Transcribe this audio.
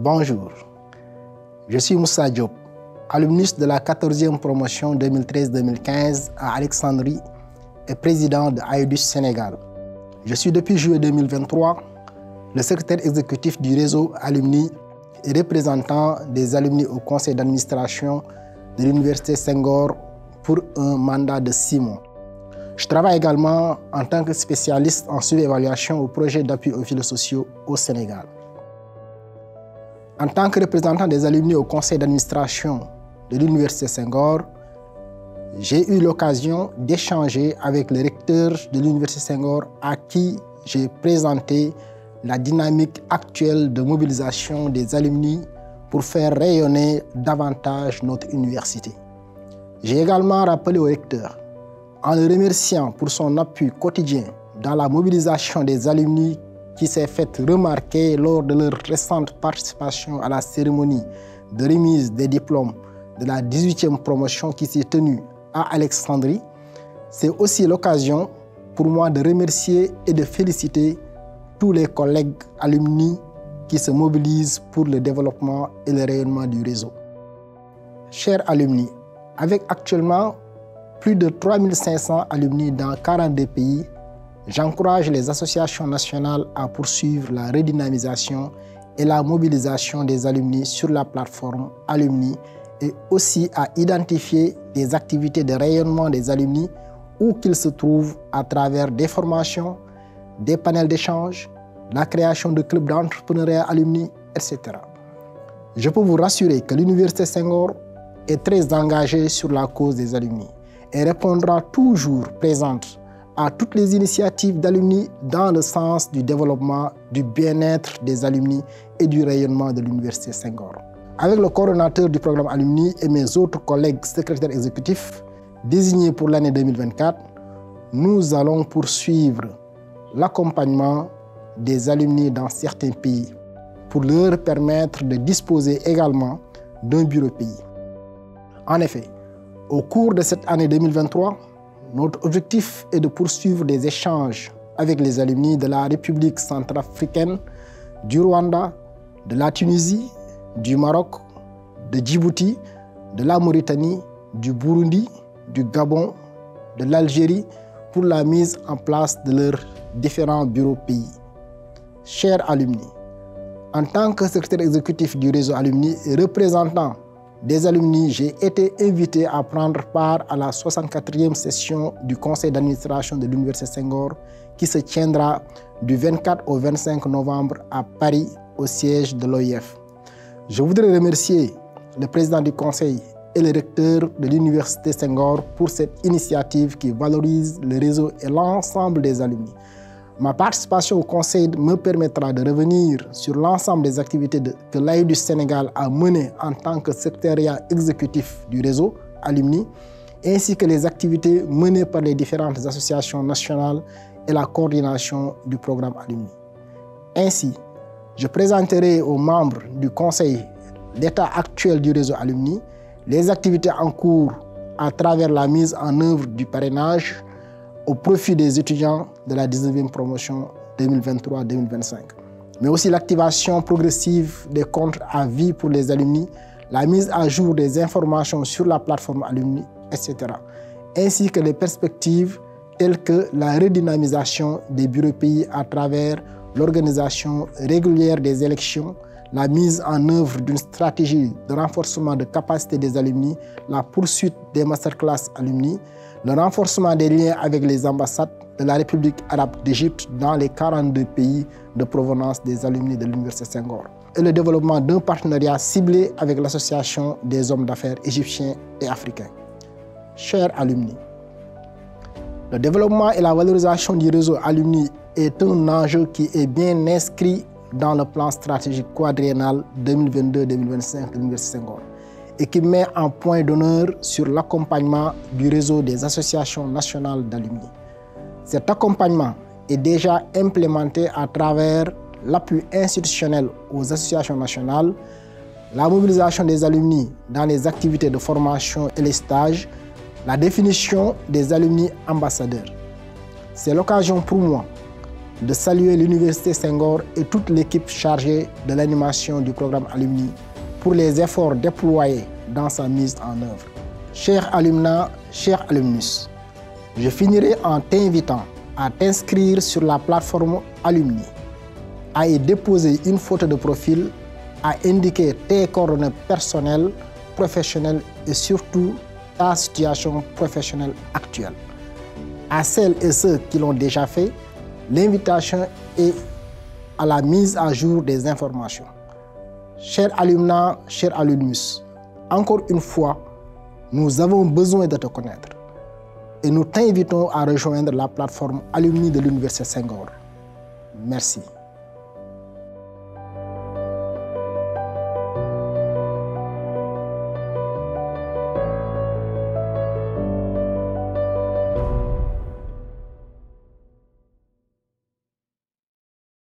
Bonjour, je suis Moussa Diop, alumnus de la 14e promotion 2013-2015 à Alexandrie et président de AEDUS Sénégal. Je suis depuis juillet 2023 le secrétaire exécutif du réseau Alumni et représentant des alumni au conseil d'administration de l'Université Senghor pour un mandat de 6 mois. Je travaille également en tant que spécialiste en suivi-évaluation au projet d'appui aux filets sociaux au Sénégal. En tant que représentant des alumni au conseil d'administration de l'Université Senghor, j'ai eu l'occasion d'échanger avec le recteur de l'Université Senghor à qui j'ai présenté la dynamique actuelle de mobilisation des alumni pour faire rayonner davantage notre université. J'ai également rappelé au recteur, en le remerciant pour son appui quotidien dans la mobilisation des alumni qui s'est faite remarquer lors de leur récente participation à la cérémonie de remise des diplômes de la 18e promotion qui s'est tenue à Alexandrie. C'est aussi l'occasion pour moi de remercier et de féliciter tous les collègues alumni qui se mobilisent pour le développement et le rayonnement du réseau. Chers alumni, avec actuellement plus de 3500 alumni dans 42 pays, j'encourage les associations nationales à poursuivre la redynamisation et la mobilisation des alumni sur la plateforme Alumni et aussi à identifier des activités de rayonnement des alumni où qu'ils se trouvent à travers des formations, des panels d'échange, la création de clubs d'entrepreneuriat alumni, etc. Je peux vous rassurer que l'Université Senghor est très engagée sur la cause des alumni et répondra toujours présente à toutes les initiatives d'alumni dans le sens du développement, du bien-être des alumni et du rayonnement de l'Université Senghor. Avec le coordonnateur du programme Alumni et mes autres collègues secrétaires exécutifs désignés pour l'année 2024, nous allons poursuivre l'accompagnement des alumni dans certains pays pour leur permettre de disposer également d'un bureau pays. En effet, au cours de cette année 2023, notre objectif est de poursuivre des échanges avec les alumni de la République centrafricaine, du Rwanda, de la Tunisie, du Maroc, de Djibouti, de la Mauritanie, du Burundi, du Gabon, de l'Algérie pour la mise en place de leurs différents bureaux pays. Chers alumni, en tant que secrétaire exécutif du réseau Alumni et représentant des alumni, j'ai été invité à prendre part à la 64e session du conseil d'administration de l'Université Senghor qui se tiendra du 24 au 25 novembre à Paris, au siège de l'OIF. Je voudrais remercier le président du conseil et le recteur de l'Université Senghor pour cette initiative qui valorise le réseau et l'ensemble des alumni. Ma participation au conseil me permettra de revenir sur l'ensemble des activités que l'AEDUS Sénégal a menées en tant que secrétariat exécutif du réseau Alumni, ainsi que les activités menées par les différentes associations nationales et la coordination du programme Alumni. Ainsi, je présenterai aux membres du conseil l'état actuel du réseau Alumni, les activités en cours à travers la mise en œuvre du parrainage au profit des étudiants de la 19e promotion 2023-2025. Mais aussi l'activation progressive des comptes à vie pour les alumni, la mise à jour des informations sur la plateforme Alumni, etc. Ainsi que les perspectives telles que la redynamisation des bureaux pays à travers l'organisation régulière des élections, la mise en œuvre d'une stratégie de renforcement de capacité des alumni, la poursuite des masterclass alumni, le renforcement des liens avec les ambassades de la République arabe d'Égypte dans les 42 pays de provenance des alumni de l'Université Senghor et le développement d'un partenariat ciblé avec l'Association des hommes d'affaires égyptiens et africains. Chers alumni, le développement et la valorisation du réseau Alumni est un enjeu qui est bien inscrit dans le plan stratégique quadriennal 2022-2025 de l'Université Senghor et qui met un point d'honneur sur l'accompagnement du réseau des associations nationales d'alumni. Cet accompagnement est déjà implémenté à travers l'appui institutionnel aux associations nationales, la mobilisation des alumni dans les activités de formation et les stages, la définition des alumni ambassadeurs. C'est l'occasion pour moi de saluer l'Université Senghor et toute l'équipe chargée de l'animation du programme Alumni pour les efforts déployés dans sa mise en œuvre. Chers alumna, chers alumnus, je finirai en t'invitant à t'inscrire sur la plateforme Alumni, à y déposer une photo de profil, à indiquer tes coordonnées personnelles, professionnelles et surtout ta situation professionnelle actuelle. À celles et ceux qui l'ont déjà fait, l'invitation est à la mise à jour des informations. Chers alumna, chers alumnus, encore une fois, nous avons besoin de te connaître et nous t'invitons à rejoindre la plateforme Alumni de l'Université Senghor. Merci.